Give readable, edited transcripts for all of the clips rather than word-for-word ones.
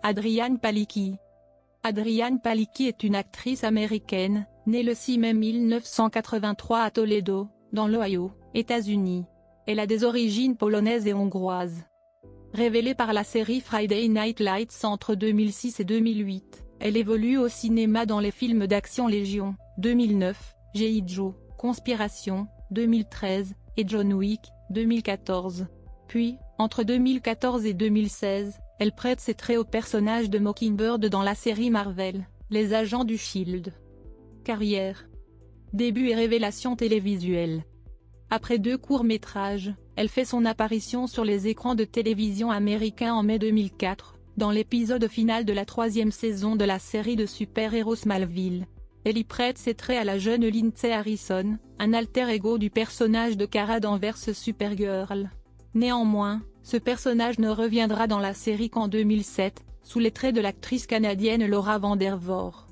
Adrianne Palicki. Adrianne Palicki est une actrice américaine, née le 6 mai 1983 à Toledo, dans l'Ohio, États-Unis. Elle a des origines polonaises et hongroises. Révélée par la série Friday Night Lights entre 2006 et 2008, elle évolue au cinéma dans les films d'action Légion, 2009, G.I. Joe, Conspiration, 2013, et John Wick, 2014. Puis, entre 2014 et 2016, elle prête ses traits au personnage de Mockingbird dans la série Marvel, Les Agents du Shield. Carrière. Début et révélation télévisuelle. Après 2 courts-métrages, elle fait son apparition sur les écrans de télévision américains en mai 2004, dans l'épisode final de la 3e saison de la série de super-héros Smallville. Elle y prête ses traits à la jeune Lindsay Harrison, un alter ego du personnage de Kara Danvers Supergirl. Néanmoins, ce personnage ne reviendra dans la série qu'en 2007, sous les traits de l'actrice canadienne Laura Vandervoort.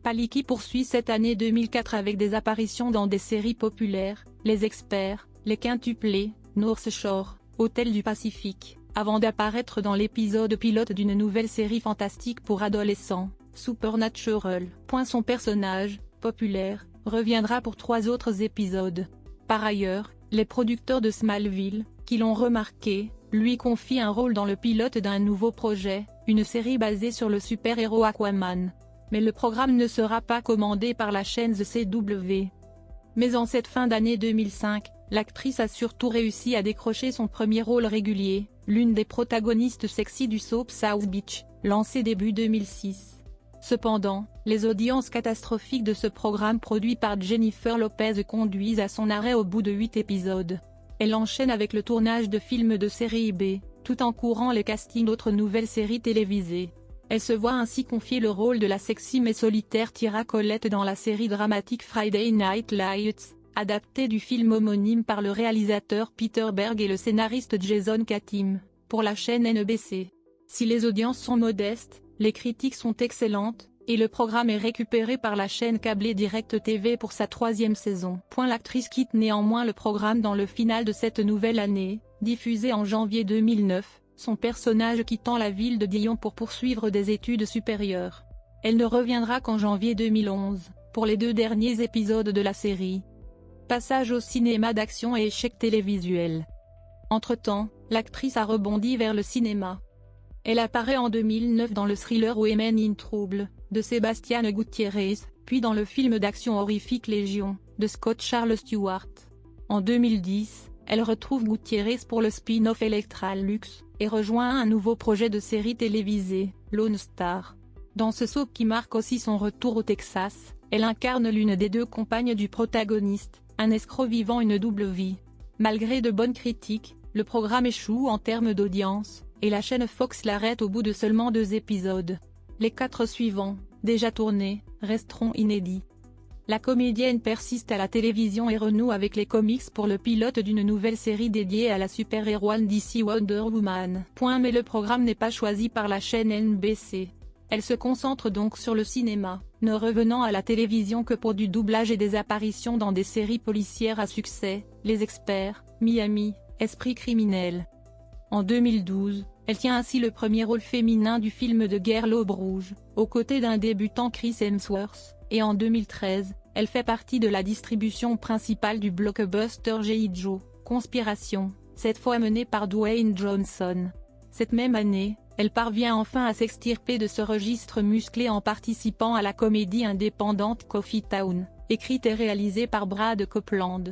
Palicki poursuit cette année 2004 avec des apparitions dans des séries populaires, Les Experts, Les Quintuplés, North Shore, Hôtel du Pacifique, avant d'apparaître dans l'épisode pilote d'une nouvelle série fantastique pour adolescents, Supernatural. Son personnage, populaire, reviendra pour 3 autres épisodes. Par ailleurs, les producteurs de Smallville, qui l'ont remarqué, lui confient un rôle dans le pilote d'un nouveau projet, une série basée sur le super-héros Aquaman. Mais le programme ne sera pas commandé par la chaîne The CW. Mais en cette fin d'année 2005, l'actrice a surtout réussi à décrocher son premier rôle régulier, l'une des protagonistes sexy du soap South Beach, lancé début 2006. Cependant, les audiences catastrophiques de ce programme produit par Jennifer Lopez conduisent à son arrêt au bout de 8 épisodes. Elle enchaîne avec le tournage de films de série B, tout en courant les castings d'autres nouvelles séries télévisées. Elle se voit ainsi confier le rôle de la sexy mais solitaire Tira Collette dans la série dramatique Friday Night Lights, adaptée du film homonyme par le réalisateur Peter Berg et le scénariste Jason Katim, pour la chaîne NBC. Si les audiences sont modestes, les critiques sont excellentes, et le programme est récupéré par la chaîne câblée Direct TV pour sa 3e saison. L'actrice quitte néanmoins le programme dans le final de cette nouvelle année, diffusée en janvier 2009, son personnage quittant la ville de Dijon pour poursuivre des études supérieures. Elle ne reviendra qu'en janvier 2011, pour les 2 derniers épisodes de la série. Passage au cinéma d'action et échec télévisuel. Entre-temps, l'actrice a rebondi vers le cinéma. Elle apparaît en 2009 dans le thriller Women in Trouble, de Sebastian Gutiérrez, puis dans le film d'action horrifique Légion, de Scott Charles Stewart. En 2010, elle retrouve Gutiérrez pour le spin-off Electral Luxe, et rejoint un nouveau projet de série télévisée, Lone Star. Dans ce soap qui marque aussi son retour au Texas, elle incarne l'une des 2 compagnes du protagoniste, un escroc vivant une double vie. Malgré de bonnes critiques, le programme échoue en termes d'audience, et la chaîne Fox l'arrête au bout de seulement 2 épisodes. Les 4 suivants, déjà tournés, resteront inédits. La comédienne persiste à la télévision et renoue avec les comics pour le pilote d'une nouvelle série dédiée à la super-héroïne DC Wonder Woman. Mais le programme n'est pas choisi par la chaîne NBC. Elle se concentre donc sur le cinéma, ne revenant à la télévision que pour du doublage et des apparitions dans des séries policières à succès, Les Experts, Miami, Esprit criminel. En 2012, elle tient ainsi le premier rôle féminin du film de guerre L'Aube rouge, aux côtés d'un débutant Chris Hemsworth, et en 2013, elle fait partie de la distribution principale du blockbuster G.I. Joe, Conspiration, cette fois menée par Dwayne Johnson. Cette même année, elle parvient enfin à s'extirper de ce registre musclé en participant à la comédie indépendante Coffee Town, écrite et réalisée par Brad Copeland.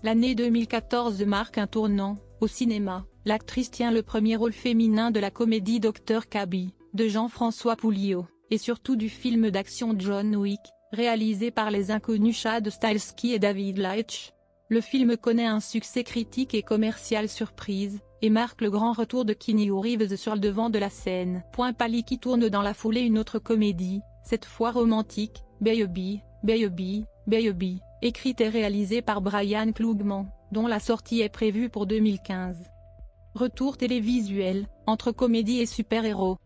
L'année 2014 marque un tournant, au cinéma. L'actrice tient le premier rôle féminin de la comédie Dr Kaby, de Jean-François Pouliot, et surtout du film d'action John Wick, réalisé par les inconnus Chad Stahelski et David Leitch. Le film connaît un succès critique et commercial surprise, et marque le grand retour de Keanu Reeves sur le devant de la scène. Palicki tourne dans la foulée une autre comédie, cette fois romantique, Baby, Baby, Baby, écrite et réalisée par Brian Klugman, dont la sortie est prévue pour 2015. Retour télévisuel, entre comédie et super-héros.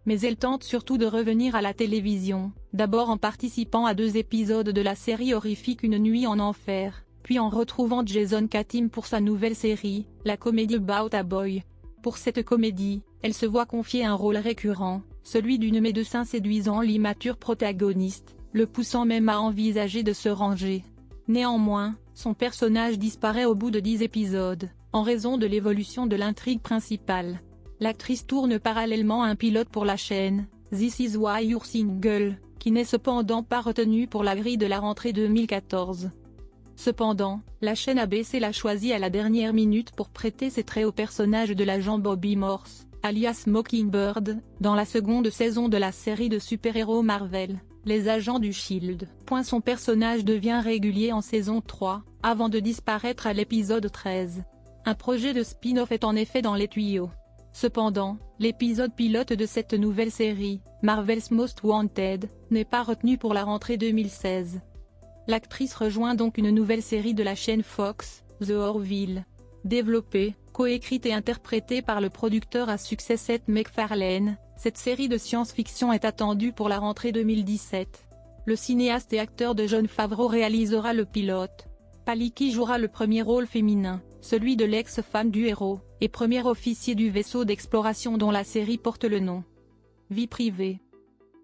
Mais elle tente surtout de revenir à la télévision, d'abord en participant à 2 épisodes de la série horrifique Une nuit en enfer, puis en retrouvant Jason Katim pour sa nouvelle série, la comédie About a Boy. Pour cette comédie, Elle se voit confier un rôle récurrent, celui d'une médecin séduisant l'immature protagoniste, le poussant même à envisager de se ranger. Néanmoins, son personnage disparaît au bout de 10 épisodes, en raison de l'évolution de l'intrigue principale. L'actrice tourne parallèlement un pilote pour la chaîne, This Is Why You're Single, qui n'est cependant pas retenu pour la grille de la rentrée 2014. Cependant, la chaîne ABC l'a choisi à la dernière minute pour prêter ses traits au personnage de l'agent Bobby Morse, alias Mockingbird, dans la seconde saison de la série de super-héros Marvel, Les Agents du Shield. Son personnage devient régulier en saison 3, avant de disparaître à l'épisode 13. Un projet de spin-off est en effet dans les tuyaux. Cependant, l'épisode pilote de cette nouvelle série, Marvel's Most Wanted, n'est pas retenu pour la rentrée 2016. L'actrice rejoint donc une nouvelle série de la chaîne Fox, The Orville. Développée, coécrite et interprétée par le producteur à succès Seth MacFarlane, cette série de science-fiction est attendue pour la rentrée 2017. Le cinéaste et acteur de Jon Favreau réalisera le pilote. Palicki jouera le premier rôle féminin, celui de l'ex-femme du héros, et premier officier du vaisseau d'exploration dont la série porte le nom. Vie privée.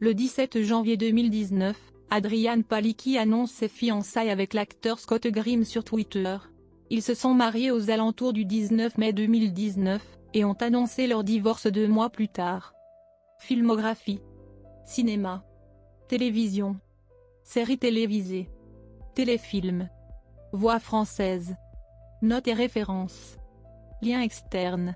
Le 17 janvier 2019, Adrian Palicki annonce ses fiançailles avec l'acteur Scott Grimm sur Twitter. Ils se sont mariés aux alentours du 19 mai 2019, et ont annoncé leur divorce 2 mois plus tard. Filmographie. Cinéma. Télévision. Séries télévisées. Téléfilm. Voix française. Notes et références. Liens externes.